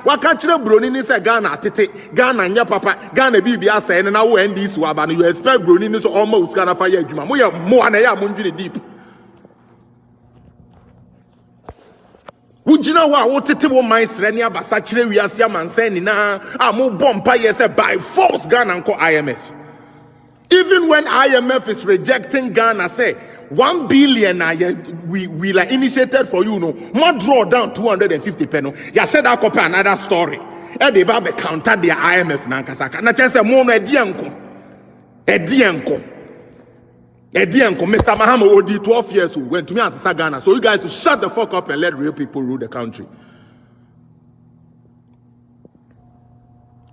wakachire broni ni say Ghana tete Ghana nya papa Ghana bibia say na wo NDCfuo aba no you expect broni ni so almost Ghana fa ya adwuma mo ye mo na ya mo ndwene deep Wujina wa wotete wo mindset ni abasa kire wiase amansan ni na mo bompa ye say by force Ghana nko IMF. Even when IMF is rejecting Ghana, say 1 billion we like initiated for you, no more draw down 250 penny. Ya said I copy another story. E dey ba be counter the IMF na nkasaka. Na chance mo no edienko. Mr. Mahama odi 12 years old went to me as Ghana. So you guys to shut the fuck up and let real people rule the country.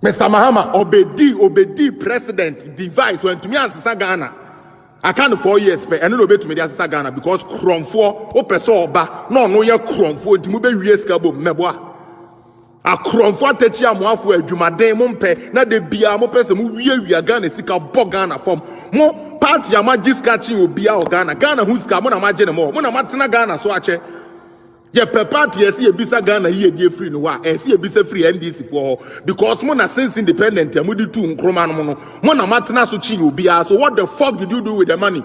Mr. Mahama obedi president device when to me as Ghana. I can't 4 years pay and no be to me as Ghana because kromfo o person oba no ye kromfo nti mo be wie ska bom meboa. A kromfo atechi amoafo adwumaden mo mpe na de bia mo pese mo wie Ghana sika bo Ghana form mo party amagiska chi obia o Ghana hu sika mo na magye ne mo na matena Ghana so ache. Ye per party yesi ebisa Ghana ye die free no wa esi ebisa free NDCfuo because mo na since independent ya mo di tu nkroma no mo na matena so chi obia. So what the fuck did you do with the money?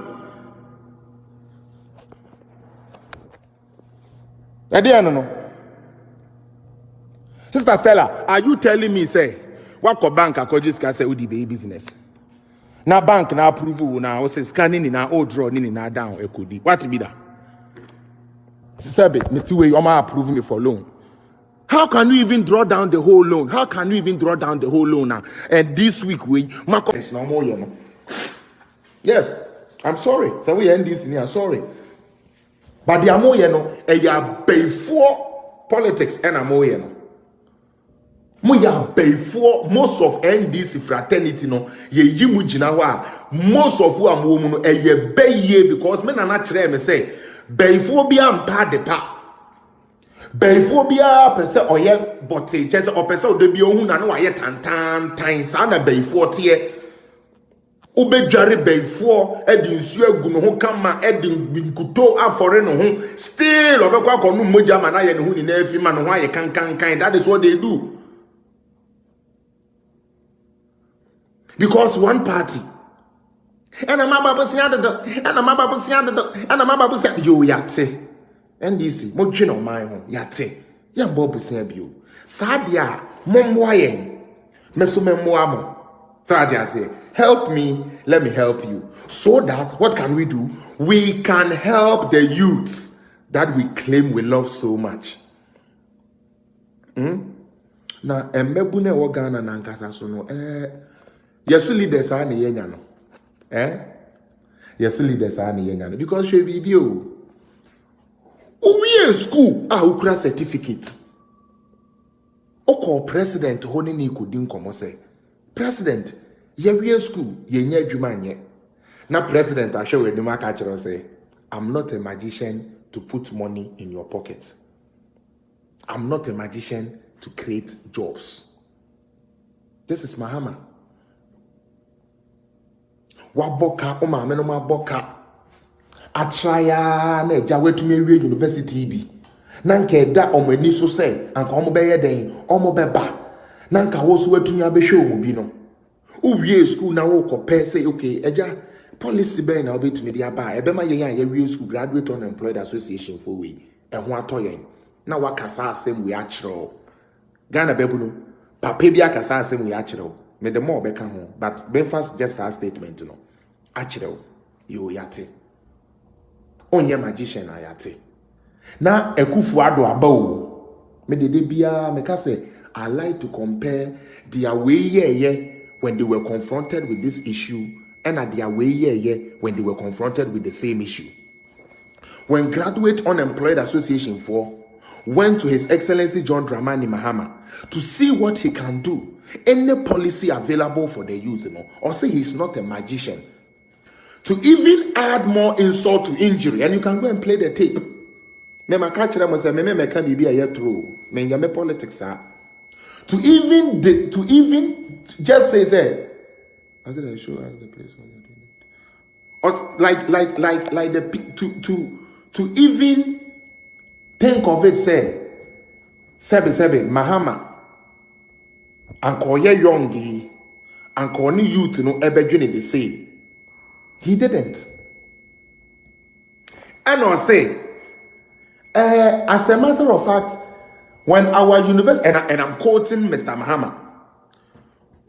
No. Sister Stella, are you telling me say what bank akojiska say udi be business? Na bank na approve na o say scanning na o draw ni na down ekodi. What be that? Sebe, me two way you approve me for loan. How can you even draw down the whole loan? How can you even draw down the whole loan now? And this week we it's no more, you know. Yes, I'm sorry. So we end this here. Sorry. But the amo you know, ya before politics and amo you know. Mo ya before most of NDC fraternity no ye yimu jina wa most of who am woman no ye beye because men na kire me say before be ampa de pa before be a pese oye bote chese o pese o de bi ohun na no aye tan sa na before tie obedware before edi nsu agu no ho kama edi nkuto afore no ho still obekwa akonu moja ma na ye no hu ni na afi ma no ho aye kan that is what they do. Because one party and I'm about to say you yate NDC mo dwe no man ho yate ya mbo say bio sadia momwa yen meso memwa mo sadia say help me, let me help you, so that what can we do? We can help the youths that we claim we love so much. Na embebu ne wo Ghana na nkasa so no yes leaders are ne yenya no yes leaders are ne yenya no because she be bio we school ukura certificate oko president honi ni kodi nkomo say president ye we school ye nya adwuma anye na president ahwe we nim aka kire say I'm not a magician to put money in your pocket. I'm not a magician to create jobs. This is Mahama. Waboka o ma me no maboka atraya na eja wetumi awie university bi na nka eda omani so say anka omo beye den omo beba na nka wo so wetumi abehwe omo bi no uwie school na wo kopɛ say okay eja policy be na obetumi dia ba ebema yen ya wie school graduate unemployed association for we ho atoyen na wakasa asem we akyerɛw Ghana bebu no papa bi akasa asem we akyerɛw me the more beka ho but Belfast just a statement no akyerɛw yo yate onye magician ayate na ekufu ado aba o me de bia me ka say I like to compare their way when they were confronted with this issue and at their way when they were confronted with the same issue. When Graduate Unemployed Association for went to His Excellency John Dramani Mahama to see what he can do, any policy available for the youth, or say he's not a magician, to even add more insult to injury, and you can go and play the tape. Me catch them and say, me can be a year through. Me politics to even just say, as it show as the place where you're doing it, or like the to even think of it, say, Sebe Mahama and call ye young and call ni youth no ebedwene the same. He didn't. And I say, as a matter of fact, when our university, and I'm quoting Mr. Mahama,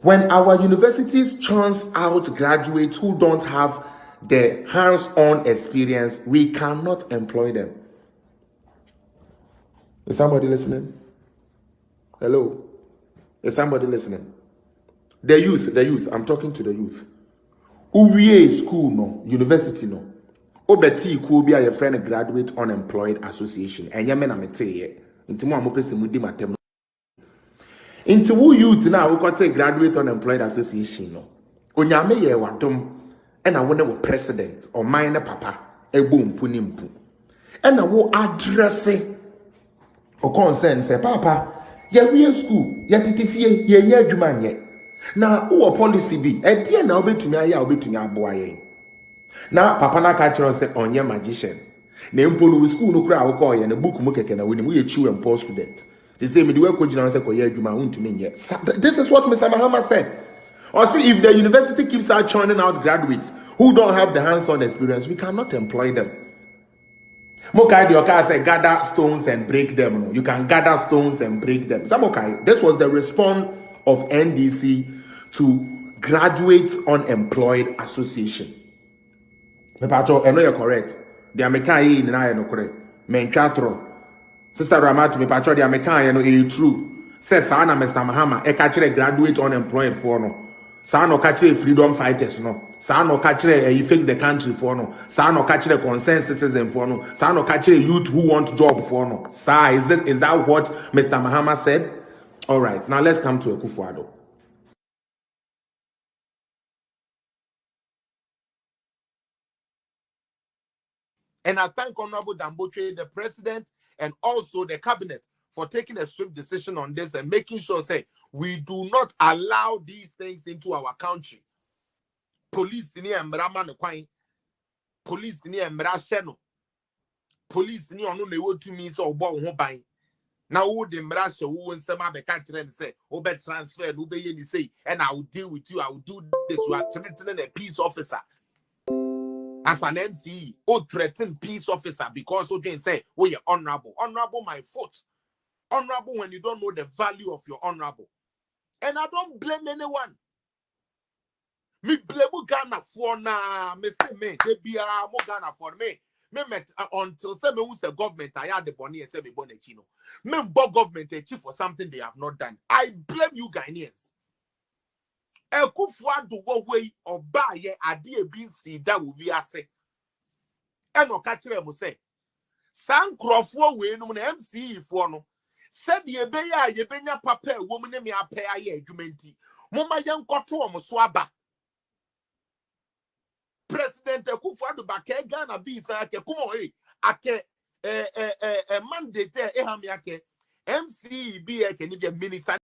when our universities churns out graduates who don't have the hands-on experience, we cannot employ them. Is somebody listening? Hello? Is somebody listening? The youth, I'm talking to the youth. Uwe school no, university no. Obeti could be a friend graduate unemployed association. And yamen amete into more mopes mudi matem. Into who youth now we got a graduate unemployed association no. Onyame ye wadom and I wonder what president or minor papa e boom punimpu. And I will address it or concern say papa ye real school ye titifie ye nye adwuma nye. Na who policy be e dia na obetumi aya obetumi aboa yen. Na papa na ka kire say onye magician. Na empolo school no kura wo ye na book mu keke na woni mu ye chiw and poor student. They say me the work ojina say koye adwuma untumi nye. This is what Mr. Mahama said. Or see if the university keeps out churning out graduates who don't have the hands-on experience, we cannot employ them. Mokai Dioka said gather stones and break them. You can gather stones and break them. Samokai, this was the response of NDC to Graduates Unemployed Association. Mepacho, I know you're correct. The American in no correct. Menchatro. Sister Ramatu, Mepacho, the American no true. Says Sana Mr. Mahama, a catcher graduate unemployed for no. Sana catcher freedom fighters no. Sana catcher he fix the country for no. Sana catcher concerned citizen for no. Sana catcher youth who want job for no. Sa is that what Mr. Mahama said? All right, now let's come to NDCfuo. And I thank Honorable Damboche, the president, and also the cabinet for taking a swift decision on this and making sure, say, we do not allow these things into our country. Police ni emraman kwai, police ni emrasheno, police ni onu ne wotu mi so obo ho ban. Na wo de mrashe wo nsema be ka kire say, obe transfer no be ye ni say, and I will deal with you, I will do this. You are threatening a peace officer. As an MCE, threaten peace officer because you can say, oh, you're honorable. Honorable, my foot. Honorable when you don't know the value of your honorable. And I don't blame anyone. Me blame Ghana for na me say me they be mo Ghana for me. Me met until say me who's a government I had the bonnie and say me bonne chino. Me bo government a chief for something they have not done. I blame you Ghanaians. NDCfuo do wo way or buy ye ade bi si da wo wi ase. E no ka kire mo say san krofo we no na NDCfuo no said ye be ya ye benya papa e wo mu ne me apɛ aye adwumenti. Mo ma ye nkoto o mo so aba. President NDCfuo do ba ke Ghana bi fa ke kumo ake mandate e ha me ake MCE bi e ke ni be minister